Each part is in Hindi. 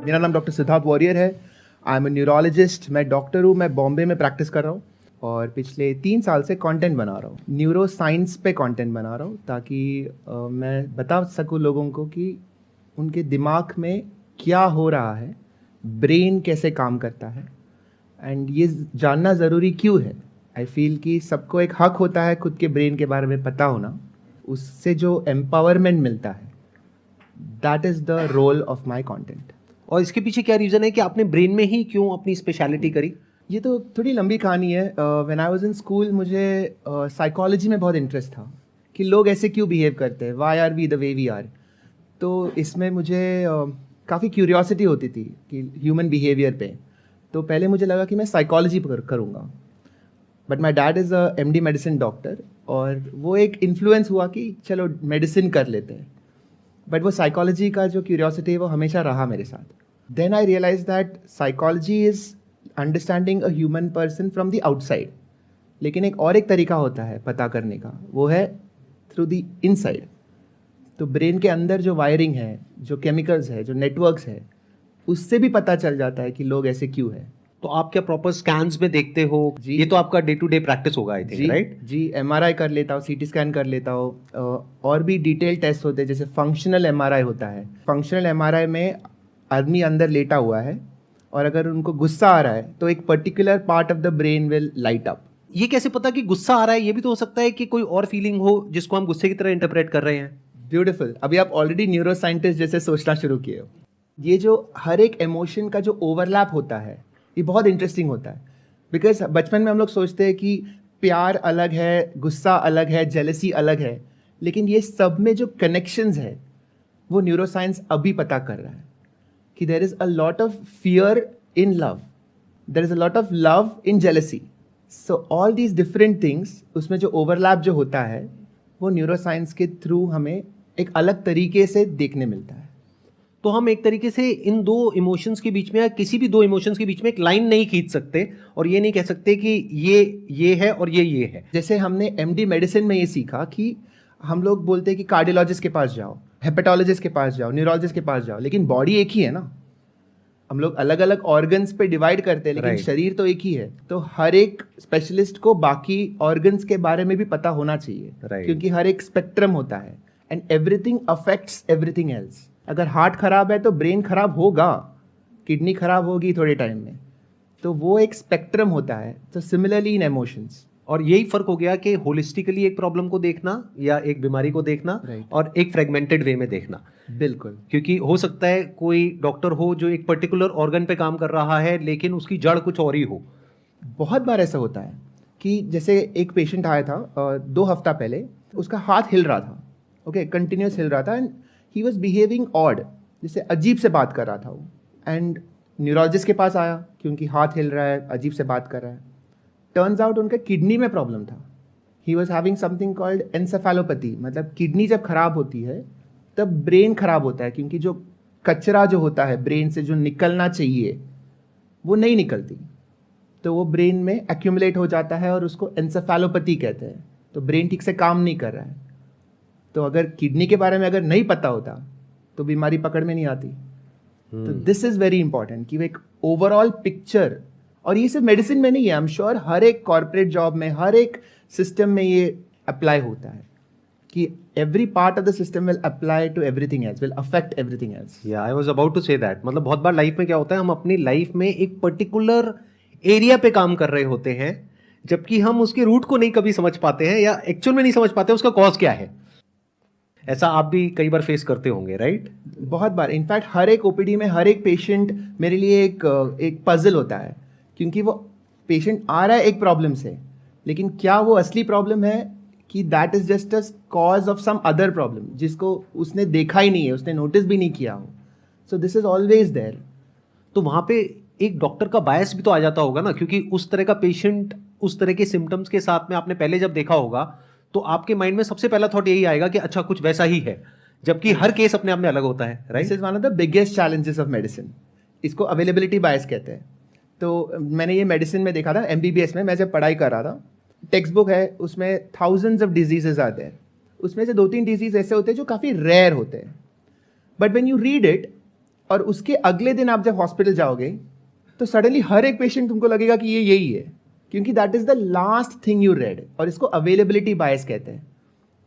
मेरा नाम डॉक्टर सिद्धार्थ वॉरियर है। I am a neurologist. मैं डॉक्टर हूँ, मैं बॉम्बे में प्रैक्टिस कर रहा हूँ और पिछले 3 साल से कंटेंट बना रहा हूँ। न्यूरो साइंस पे कंटेंट बना रहा हूँ ताकि मैं बता सकूँ लोगों को कि उनके दिमाग में क्या हो रहा है, ब्रेन कैसे काम करता है, एंड ये जानना ज़रूरी क्यों है। आई फील कि सबको एक हक होता है खुद के ब्रेन के बारे में पता होना। उससे जो एम्पावरमेंट मिलता है, that is the role of my content. और इसके पीछे क्या रीज़न है कि आपने ब्रेन में ही क्यों अपनी स्पेशलिटी करी? ये तो थोड़ी लंबी कहानी है। When I was in school मुझे साइकोलॉजी में बहुत इंटरेस्ट था कि लोग ऐसे क्यों बिहेव करते हैं, why are we the way we are. तो इसमें मुझे काफ़ी क्यूरियोसिटी होती थी कि ह्यूमन बिहेवियर पे। तो पहले मुझे लगा कि मैं साइकोलॉजी करूँगा, but my dad is a MD medicine doctor और वो एक इन्फ्लुएंस हुआ कि चलो मेडिसिन कर लेते हैं। बट वो साइकोलॉजी का जो क्यूरियोसिटी है वो हमेशा रहा मेरे साथ। Then I realise that psychology is understanding a human person from the outside, लेकिन एक तरीका होता है पता करने का, वो है थ्रू द इनसाइड। तो ब्रेन के अंदर जो वायरिंग है, जो केमिकल्स है, जो नेटवर्क्स है, उससे भी पता चल जाता है कि लोग ऐसे क्यों है। तो आप क्या प्रॉपर स्कैन्स में देखते हो? जी। ये तो आपका डे टू डे प्रैक्टिस होगा, आई थिंक, जी राइट? जी, MRI कर लेता हूँ, CT स्कैन कर लेता हूँ। और भी डिटेल टेस्ट होते हैं, जैसे फंक्शनल MRI होता है। फंक्शनल MRI में आदमी अंदर लेटा हुआ है और अगर उनको गुस्सा आ रहा है तो एक particular part of the brain will light up. ये कैसे पता कि गुस्सा आ रहा है? ये भी तो हो सकता है कि कोई और फीलिंग हो जिसको हम गुस्से की तरह इंटरप्रेट कर रहे हैं। ब्यूटीफुल, अभी आप ऑलरेडी न्यूरो साइंटिस्ट जैसे सोचना शुरू किए हो। ये जो हर एक इमोशन का जो ओवरलैप होता है, ये बहुत इंटरेस्टिंग होता है। बिकॉज बचपन में हम लोग सोचते हैं कि प्यार अलग है, गुस्सा अलग है, जेलसी अलग है, लेकिन ये सब में जो कनेक्शंस है वो न्यूरो साइंस अभी पता कर रहा है कि there is a lot of fear in love, there is a lot of love in jealousy. So all these different things, उसमें जो ओवरलैप जो होता है वो न्यूरो साइंस के थ्रू हमें एक अलग तरीके से देखने मिलता है। तो हम एक तरीके से इन दो इमोशंस के बीच में या किसी भी दो इमोशंस के बीच में एक लाइन नहीं खींच सकते और ये नहीं कह सकते कि ये है और ये है। जैसे हमने MD मेडिसिन में ये सीखा कि हम लोग बोलते हैं कि कार्डियोलॉजिस्ट के पास जाओ, हेपेटोलॉजिस्ट के पास जाओ, न्यूरोलॉजिस्ट के पास जाओ, लेकिन बॉडी एक ही है ना। हम लोग अलग अलग ऑर्गन्स पे डिवाइड करते हैं, लेकिन Right. शरीर तो एक ही है। तो हर एक स्पेशलिस्ट को बाकी ऑर्गन्स के बारे में भी पता होना चाहिए। Right. क्योंकि हर एक स्पेक्ट्रम होता है and everything affects everything else. अगर हार्ट खराब है तो ब्रेन खराब होगा, किडनी खराब होगी थोड़े टाइम में। तो वो एक स्पेक्ट्रम होता है। तो सिमिलरली इन इमोशंस। और यही फर्क हो गया कि होलिस्टिकली एक प्रॉब्लम को देखना या एक बीमारी को देखना, Right. और एक फ्रेगमेंटेड वे में देखना। बिल्कुल। क्योंकि हो सकता है कोई डॉक्टर हो जो एक पर्टिकुलर ऑर्गन पे काम कर रहा है लेकिन उसकी जड़ कुछ और ही हो। बहुत बार ऐसा होता है कि जैसे एक पेशेंट आया था 2 हफ्ता पहले, उसका हाथ हिल रहा था, ओके, कंटिन्यूस हिल रहा था and he was behaving odd, जैसे अजीब से बात कर रहा था वो। एंड न्यूरोलॉजिस्ट के पास आया क्योंकि हाथ हिल रहा है, अजीब से बात कर रहा है। टर्न्स आउट उनका किडनी में प्रॉब्लम था। He was having something called encephalopathy, मतलब किडनी जब खराब होती है तब ब्रेन खराब होता है, क्योंकि जो कचरा जो होता है ब्रेन से जो निकलना चाहिए वो नहीं निकलती, तो वो ब्रेन में एक्यूमुलेट हो जाता है और उसको एनसेफेलोपैथी कहते हैं। तो ब्रेन ठीक से काम नहीं कर रहा है। तो अगर किडनी के बारे में अगर नहीं पता होता तो बीमारी पकड़ में नहीं आती। तो दिस इज वेरी इंपॉर्टेंट कि वो एक ओवरऑल पिक्चर, और ये सिर्फ मेडिसिन में नहीं है, आई एम श्योर हर एक कॉर्पोरेट जॉब में, हर एक सिस्टम में ये अप्लाई होता है कि every part of the system will apply to everything else, will affect everything else. या I was about to say that, मतलब बहुत बार लाइफ में क्या होता है, हम अपनी लाइफ में एक पर्टिकुलर एरिया पे काम कर रहे होते हैं जबकि हम उसके रूट को नहीं कभी समझ पाते हैं या एक्चुअल में नहीं समझ पाते उसका कॉज क्या है। ऐसा आप भी कई बार फेस करते होंगे, राइट? बहुत बार। इनफैक्ट हर एक OPD में हर एक पेशेंट मेरे लिए एक पजल होता है, क्योंकि वो पेशेंट आ रहा है एक प्रॉब्लम से, लेकिन क्या वो असली प्रॉब्लम है कि that is just a cause of some other problem जिसको उसने देखा ही नहीं है, उसने नोटिस भी नहीं किया हो। So this is always there. तो वहां पे एक डॉक्टर का बायस भी तो आ जाता होगा ना, क्योंकि उस तरह का पेशेंट उस तरह के सिम्टम्स के साथ में आपने पहले जब देखा होगा तो आपके माइंड में सबसे पहला थॉट यही आएगा कि अच्छा कुछ वैसा ही है, जबकि हर केस अपने आप में अलग होता है, right? This is one of the biggest challenges of medicine. इसको अवेलेबिलिटी बायस कहते हैं। तो मैंने ये मेडिसिन में देखा था, MBBS में मैं जब पढ़ाई कर रहा था, टेक्स्ट बुक है, उसमें थाउजेंड्स ऑफ डिजीजेज आते हैं, उसमें से 2-3 डिजीज ऐसे होते हैं जो काफ़ी रेयर होते हैं, but when you read it और उसके अगले दिन आप जब हॉस्पिटल जाओगे तो सडनली हर एक पेशेंट तुमको लगेगा कि ये यही है, क्योंकि that is the last thing you read. और इसको अवेलेबिलिटी बायस कहते हैं,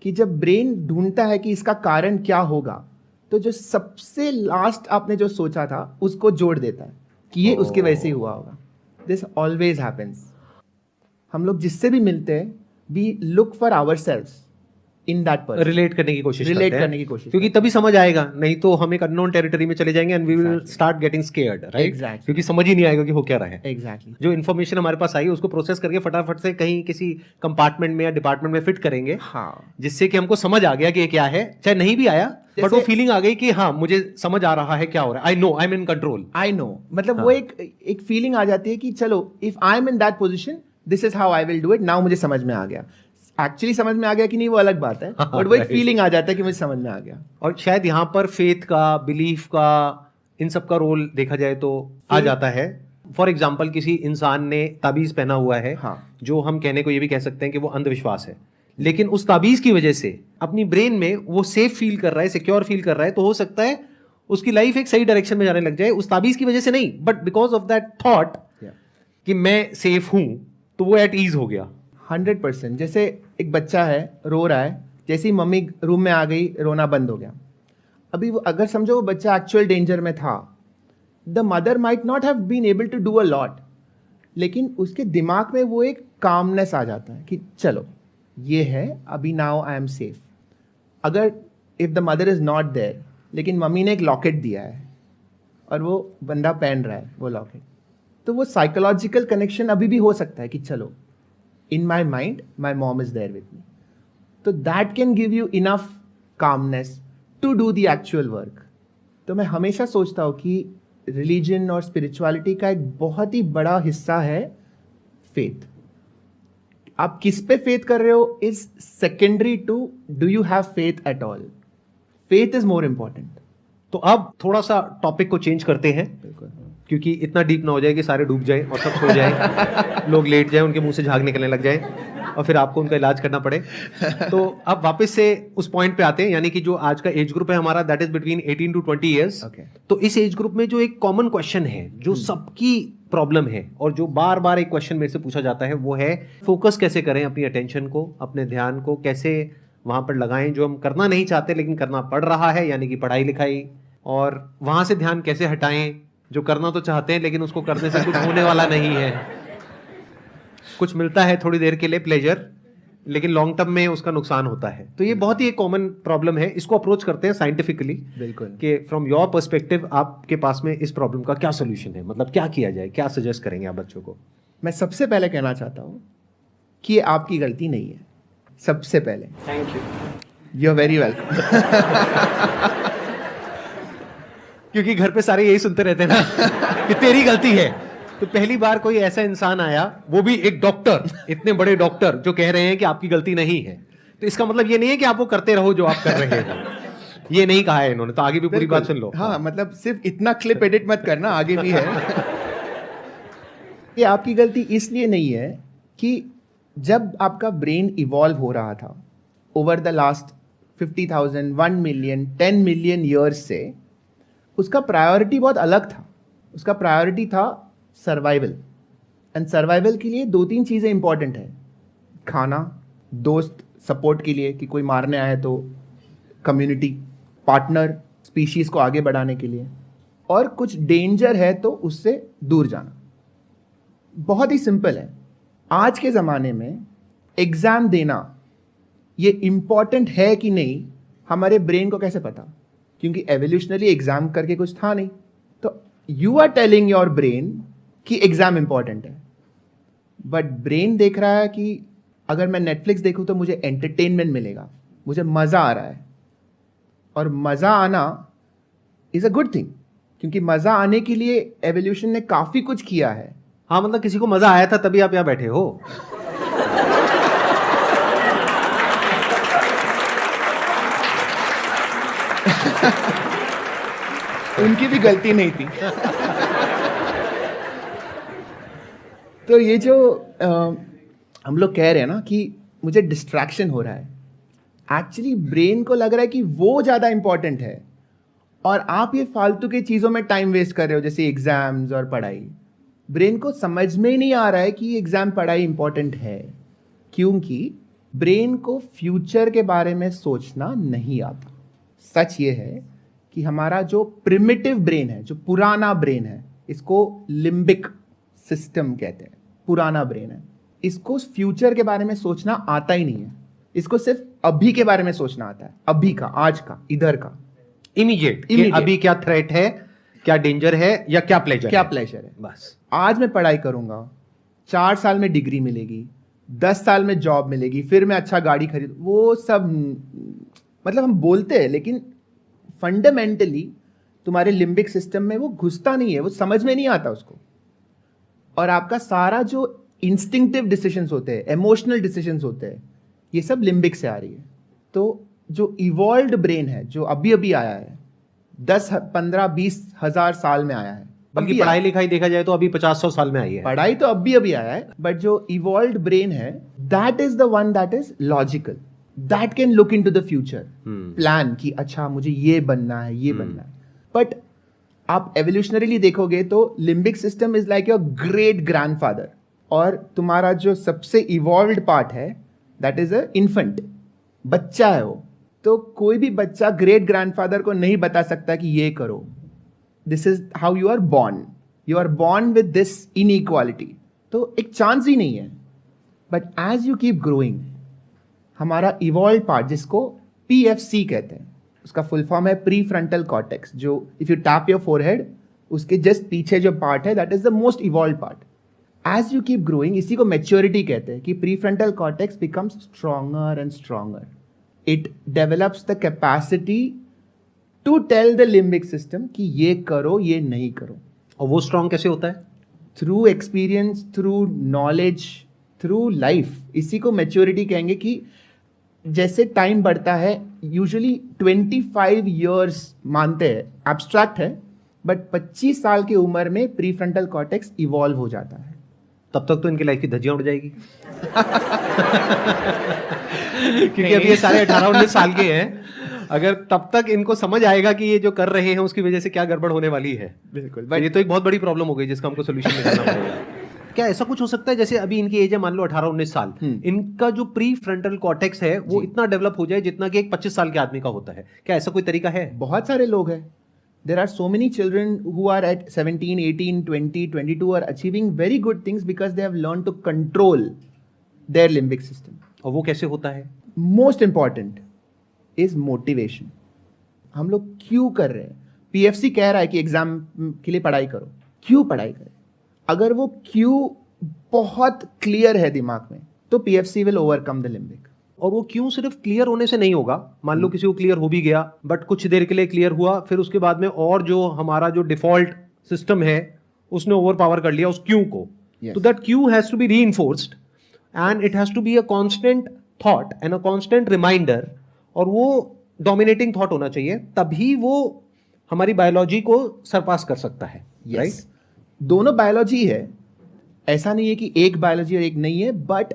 कि जब ब्रेन ढूंढता है कि इसका कारण क्या होगा, तो जो सबसे लास्ट आपने जो सोचा था उसको जोड़ देता है कि ये उसके वजह से ही हुआ होगा. This always happens. हम लोग जिससे भी मिलते हैं, we look for ourselves in that person, relate करने की कोशिश रिलेट करते हैं, करने की कोशिश, क्योंकि तभी समझ आएगा, नहीं तो हम एक अननोन टेरिटरी में चले जाएंगे and we will start getting scared, right? Exactly. क्योंकि समझ ही नहीं आएगा कि हो क्या रहा है. एग्जैक्टली. जो इन्फॉर्मेशन हमारे पास आई उसको प्रोसेस करके फटाफट से कहीं किसी कंपार्टमेंट में या डिपार्टमेंट में फिट करेंगे, हाँ, जिससे कि हमको समझ आ गया कि ये क्या है, चाहे नहीं भी आया बट वो फीलिंग आ गई कि हाँ मुझे समझ आ रहा है क्या हो रहा है, I know, I am in control. I know, मतलब वो एक फीलिंग आ जाती है कि चलो, if I am in that position, this is how I will do it now. मुझे समझ में आ गया. एक्चुअली समझ में आ गया कि नहीं वो अलग बात है, बट वो एक फीलिंग आ जाता है कि मुझे समझ में आ गया. और शायद यहाँ पर फेथ का, बिलीफ का, इन सब का रोल देखा जाए तो आ जाता है. फॉर एग्जाम्पल, किसी इंसान ने ताबीज पहना हुआ है, हाँ, जो हम कहने को ये भी कह सकते हैं कि वो अंधविश्वास है, लेकिन उस ताबीज की वजह से अपनी ब्रेन में वो सेफ फील कर रहा है, सिक्योर फील कर रहा है, तो हो सकता है उसकी लाइफ एक सही डायरेक्शन में जाने लग जाए, उस ताबीज की वजह से नहीं, but because of that thought कि मैं सेफ हूं, तो वो एट ईज हो गया. 100%. जैसे एक बच्चा है, रो रहा है, जैसे ही मम्मी रूम में आ गई, रोना बंद हो गया. अभी वो अगर समझो वो बच्चा एक्चुअल डेंजर में था, the mother might not have been able to do a lot, लेकिन उसके दिमाग में वो एक कामनेस आ जाता है कि चलो ये है, अभी नाउ आई एम सेफ. अगर if the mother is not there, लेकिन मम्मी ने एक लॉकेट दिया है और वो बंदा पहन रहा है वो लॉकेट, तो वो साइकोलॉजिकल कनेक्शन अभी भी हो सकता है कि चलो, in my mind my mom is there with me. तो that can give you enough calmness to do the actual work. तो मैं हमेशा सोचता हूँ कि रिलीजन और स्पिरिचुअलिटी का एक बहुत ही बड़ा हिस्सा है फेथ. आप किस पे फेथ कर रहे हो is secondary to do you have faith at all. Faith is more important. तो अब थोड़ा सा टॉपिक को चेंज करते हैं, बिल्कुल, क्योंकि इतना डीप ना हो जाए कि सारे डूब जाएं और सब सो जाएं, लोग लेट जाएं, उनके मुंह से झाग निकलने लग जाए और फिर आपको उनका इलाज करना पड़े. तो अब वापस से उस पॉइंट पे आते हैं, यानी कि जो आज का एज ग्रुप है हमारा, that is between 18 to 20 years. तो इस एज ग्रुप में जो एक कॉमन क्वेश्चन है, जो सबकी प्रॉब्लम है और जो बार बार एक क्वेश्चन मेरे से पूछा जाता है, वो है फोकस कैसे करें अपनी अटेंशन को, अपने ध्यान को कैसे वहां पर लगाएं जो हम करना नहीं चाहते लेकिन करना पड़ रहा है, यानी कि पढ़ाई लिखाई, और वहां से ध्यान कैसे हटाएं जो करना तो चाहते हैं लेकिन उसको करने से कुछ होने वाला नहीं है. कुछ मिलता है थोड़ी देर के लिए प्लेजर, लेकिन लॉन्ग टर्म में उसका नुकसान होता है. तो ये बहुत ही एक कॉमन प्रॉब्लम है. इसको अप्रोच करते हैं साइंटिफिकली. बिल्कुल, कि फ्रॉम योर पर्सपेक्टिव आपके पास में इस प्रॉब्लम का क्या सोल्यूशन है, मतलब क्या किया जाए, क्या सजेस्ट करेंगे आप बच्चों को? मैं सबसे पहले कहना चाहता हूँ कि ये आपकी गलती नहीं है. सबसे पहले thank you, you are very welcome. क्योंकि घर पे सारे यही सुनते रहते हैं ना कि तेरी गलती है. तो पहली बार कोई ऐसा इंसान आया, वो भी एक डॉक्टर, इतने बड़े डॉक्टर, जो कह रहे हैं कि आपकी गलती नहीं है, तो इसका मतलब ये नहीं है कि आप वो करते रहो जो आप कर रहे हो. ये नहीं कहा है इन्होंने, तो आगे भी पूरी बात सुन लो. हाँ, मतलब सिर्फ इतना क्लिप एडिट मत करना, आगे भी है. ये आपकी गलती इसलिए नहीं है कि जब आपका ब्रेन इवॉल्व हो रहा था over the last 50,000, 1 million, 10 million years से, उसका प्रायोरिटी बहुत अलग था. उसका प्रायोरिटी था सर्वाइवल. एंड सर्वाइवल के लिए 2-3 चीज़ें इंपॉर्टेंट है. खाना, दोस्त सपोर्ट के लिए कि कोई मारने आए तो, कम्युनिटी, पार्टनर, स्पीशीज़ को आगे बढ़ाने के लिए, और कुछ डेंजर है तो उससे दूर जाना. बहुत ही सिंपल है. आज के ज़माने में एग्ज़ाम देना ये इम्पॉर्टेंट है कि नहीं, हमारे ब्रेन को कैसे पता? क्योंकि एवोल्यूशनली एग्जाम करके कुछ था नहीं. तो you are telling your brain कि एग्जाम इंपॉर्टेंट है, बट ब्रेन देख रहा है कि अगर मैं नेटफ्लिक्स देखूं तो मुझे एंटरटेनमेंट मिलेगा, मुझे मज़ा आ रहा है. और मज़ा आना इज़ अ गुड थिंग, क्योंकि मज़ा आने के लिए एवोल्यूशन ने काफ़ी कुछ किया है. हाँ, मतलब किसी को मज़ा आया था तभी आप यहाँ बैठे हो. उनकी भी गलती नहीं थी. तो ये जो हम लोग कह रहे हैं ना कि मुझे डिस्ट्रैक्शन हो रहा है, एक्चुअली ब्रेन को लग रहा है कि वो ज़्यादा इंपॉर्टेंट है और आप ये फालतू की चीज़ों में टाइम वेस्ट कर रहे हो, जैसे एग्जाम्स और पढ़ाई। ब्रेन को समझ में ही नहीं आ रहा है कि एग्जाम पढ़ाई इंपॉर्टेंट है, क्योंकि ब्रेन को फ्यूचर के बारे में सोचना नहीं आता। सच ये है कि हमारा जो प्रिमिटिव ब्रेन है, जो पुराना ब्रेन है, इसको लिम्बिक सिस्टम कहते हैं, पुराना ब्रेन है, इसको फ्यूचर के बारे में सोचना आता ही नहीं है। इसको सिर्फ अभी के बारे में सोचना आता है, अभी का, आज का, इधर का, इमीडिएट। अभी क्या थ्रेट है, क्या डेंजर है, या क्या प्लेजर है। बस आज मैं पढ़ाई करूंगा, 4 साल में डिग्री मिलेगी, 10 साल में जॉब मिलेगी, फिर मैं अच्छा गाड़ी खरीद, वो सब मतलब हम बोलते हैं, लेकिन फंडामेंटली तुम्हारे लिम्बिक सिस्टम में वो घुसता नहीं है, वो समझ में नहीं आता उसको। और आपका सारा जो इंस्टिंक्टिव डिसीजंस होते हैं, इमोशनल डिसीजंस होते हैं, ये सब लिम्बिक से आ रही है। तो जो इवॉल्व्ड ब्रेन है, जो अभी अभी आया है, 10, 15, 20 हजार साल में आया है, बल्कि पढ़ाई लिखाई देखा जाए तो अभी 50-100 साल में आई है। पढ़ाई तो अभी अभी आया है, बट जो इवॉल्व्ड ब्रेन है, that is the one that is logical, that can look into the future, plan कि अच्छा मुझे ये बनना है, ये बनना है। बट आप एवोल्यूशनरीली देखोगे तो limbic system is like your great grandfather, और तुम्हारा जो सबसे इवॉल्व्ड पार्ट है दैट इज अ इन्फेंट, बच्चा है वो। तो कोई भी बच्चा ग्रेट ग्रैंडफादर को नहीं बता सकता कि ये करो, this is how you are born with this inequality, तो एक चांस ही नहीं है। But as you keep growing, हमारा इवॉल्व पार्ट, जिसको PFC कहते हैं, उसका फुल फॉर्म है प्री फ्रंटल कॉर्टेक्स, जो if you tap your forehead, उसके जस्ट पीछे जो पार्ट है, that is the most evolve part. As you keep growing, इसी को मैच्योरिटी कहते हैं, कि prefrontal cortex becomes stronger and stronger. It develops the capacity to tell the limbic system कि ये करो, ये नहीं करो। और वो स्ट्रॉन्ग कैसे होता है? Through experience, through knowledge, through life. इसी को मैच्योरिटी कहेंगे कि जैसे टाइम बढ़ता है, यूजुअली 25 ईयर्स मानते हैं, एब्स्ट्रैक्ट है, बट 25 साल की उम्र में प्री फ्रंटल कॉर्टेक्स इवॉल्व हो जाता है। तब तक तो इनकी लाइफ की धज्जियां उड़ जाएगी। क्योंकि अभी ये सारे 18-19 साल के हैं, अगर तब तक इनको समझ आएगा कि ये जो कर रहे हैं उसकी वजह से क्या गड़बड़ होने वाली है, बिल्कुल, बट ये तो एक बहुत बड़ी प्रॉब्लम हो गई जिसका हमको सोल्यूशन निकालना पड़ेगा। क्या ऐसा कुछ हो सकता है, जैसे अभी इनकी एज है मान लो 18-19 साल, इनका जो प्री फ्रंटल कॉर्टेक्स है वो इतना डेवलप हो जाए जितना कि एक 25 साल के आदमी का होता है? क्या ऐसा कोई तरीका है? बहुत सारे लोग हैं। There are so many children who are at 17, 18, 20, 22 are achieving very good things because they have learned to control their limbic system. और वो कैसे होता है? Most important is motivation. हम लोग क्यों कर रहे हैं? PFC कह रहा है कि एग्जाम के लिए पढ़ाई करो, क्यों पढ़ाई करें? अगर वो क्यों बहुत क्लियर है दिमाग में, तो PFC will overcome the limbic. और वो क्यों सिर्फ क्लियर होने से नहीं होगा, मान लो किसी को क्लियर हो भी गया बट कुछ देर के लिए क्लियर हुआ, फिर उसके बाद में और जो हमारा जो डिफॉल्ट सिस्टम है उसने ओवर पावर कर लिया उस क्यू को, तो that cue has to be reinforced and it has to be a constant thought and a constant reminder, और वो डोमिनेटिंग थॉट होना चाहिए, तभी वो हमारी बायोलॉजी को सरपास कर सकता है। राइट? दोनों बायोलॉजी है, ऐसा नहीं है कि एक बायोलॉजी और एक नहीं है, बट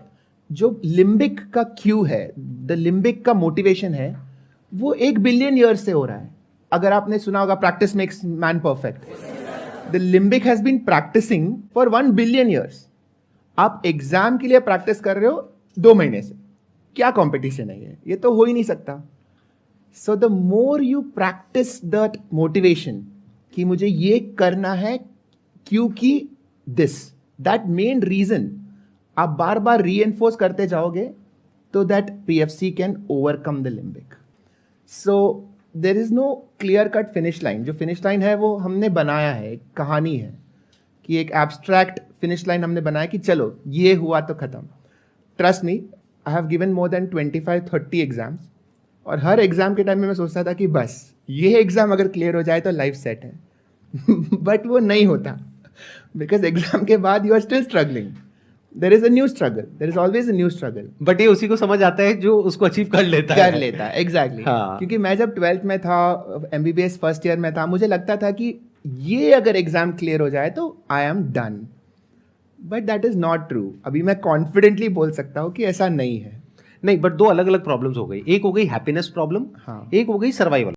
जो लिम्बिक का क्यू है, द लिम्बिक का मोटिवेशन है, वो 1 बिलियन ईयर्स से हो रहा है। अगर आपने सुना होगा practice makes man perfect, the limbic has been practicing for 1 billion years. आप एग्जाम के लिए प्रैक्टिस कर रहे हो 2 महीने से, क्या कंपटीशन है ये तो हो ही नहीं सकता। So the more you practice that motivation कि मुझे ये करना है क्योंकि दैट मेन रीजन आप बार बार रीएनफोर्स करते जाओगे, तो that PFC can overcome the limbic. So there is no clear cut finish line. जो फिनिश लाइन है वो हमने बनाया है, एक कहानी है कि एक एब्स्ट्रैक्ट फिनिश लाइन हमने बनाया कि चलो ये हुआ तो खत्म। Trust me, I have given more than 25-30 exams, और हर एग्जाम के टाइम में मैं सोचता था कि बस ये एग्जाम अगर क्लियर हो जाए तो लाइफ सेट है। बट वो नहीं होता, बिकॉज एग्जाम के बाद you are still struggling. There is a new struggle. There is always a new struggle. But ये उसी को समझ आता है जो उसको अचीव कर लेता है। Exactly. हाँ. क्योंकि मैं जब 12th में था, MBBS फर्स्ट ईयर में था, मुझे लगता था कि ये अगर एग्जाम क्लियर हो जाए तो I am done, but that is not true. अभी मैं कॉन्फिडेंटली बोल सकता हूँ कि ऐसा नहीं है। नहीं, बट 2 अलग अलग प्रॉब्लम्स हो गई, एक हो गई हैप्पीनेस प्रॉब्लम, हाँ, एक हो गई सर्वाइवल।